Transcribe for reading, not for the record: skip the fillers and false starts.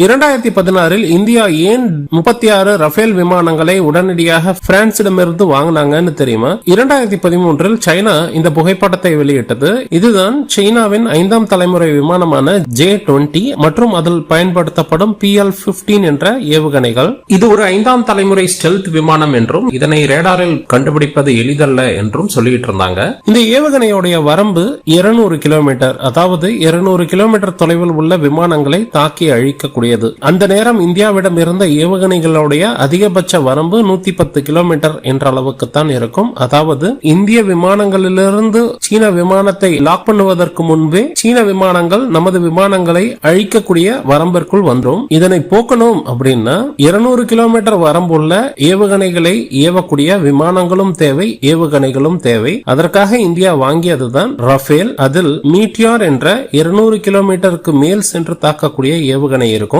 2016 India ஏன் 36 Rafale விமானங்களை உடனடியாக பிரான்சிடமிருந்து வாங்கினாங்கன்னு தெரியுமா? 2013 சைனா இந்த புகைப்படத்தை வெளியிட்டது. இதுதான் சைனாவின் 5ஆம் தலைமுறை விமானமான J-20 மற்றும் அதில் பயன்படுத்தப்படும் PL-15 என்ற ஏவுகணைகள். இது ஒரு 5ஆம் தலைமுறை ஸ்டெல்த் விமானம் என்றும் இதனை ரேடாரில் கண்டுபிடிப்பது எளிதல்ல என்றும் சொல்லிட்டு இருந்தாங்க. இந்த ஏவுகணையுடைய வரம்பு 200 கிலோமீட்டர், அதாவது 200 கிலோமீட்டர் தொலைவில் உள்ள விமானங்களை தாக்கி அழிக்கக்கூடியது. அந்த நேரம் இந்தியாவிடம் இருந்த ஏவுகணைகளுடைய அதிகபட்ச வரம்பு 110 கிலோமீட்டர் என்ற அளவுக்குத்தான் இருக்கும். அதாவது இந்திய விமானங்களிலிருந்து சீன விமானத்தை லாக் பண்ணுவதற்கு முன்பே சீன விமானங்கள் நமது விமானங்களை அழிக்கக்கூடிய வரம்பிற்குள் வந்துடும். இதனை போக்கணும் அப்படின்னா 200 கிலோமீட்டர் வரம்புள்ள ஏவுகணைகளை ஏவக்கூடிய விமானங்களும் தேவை, ஏவுகணைகளும் தேவை. அதற்காக இந்தியா வாங்கியதுதான் ரஃபேல். அதில் மீட்டியார் என்ற 200 கிலோமீட்டருக்கு மேல் சென்று தாக்கக்கூடிய ஏவுகணை இருக்கும்.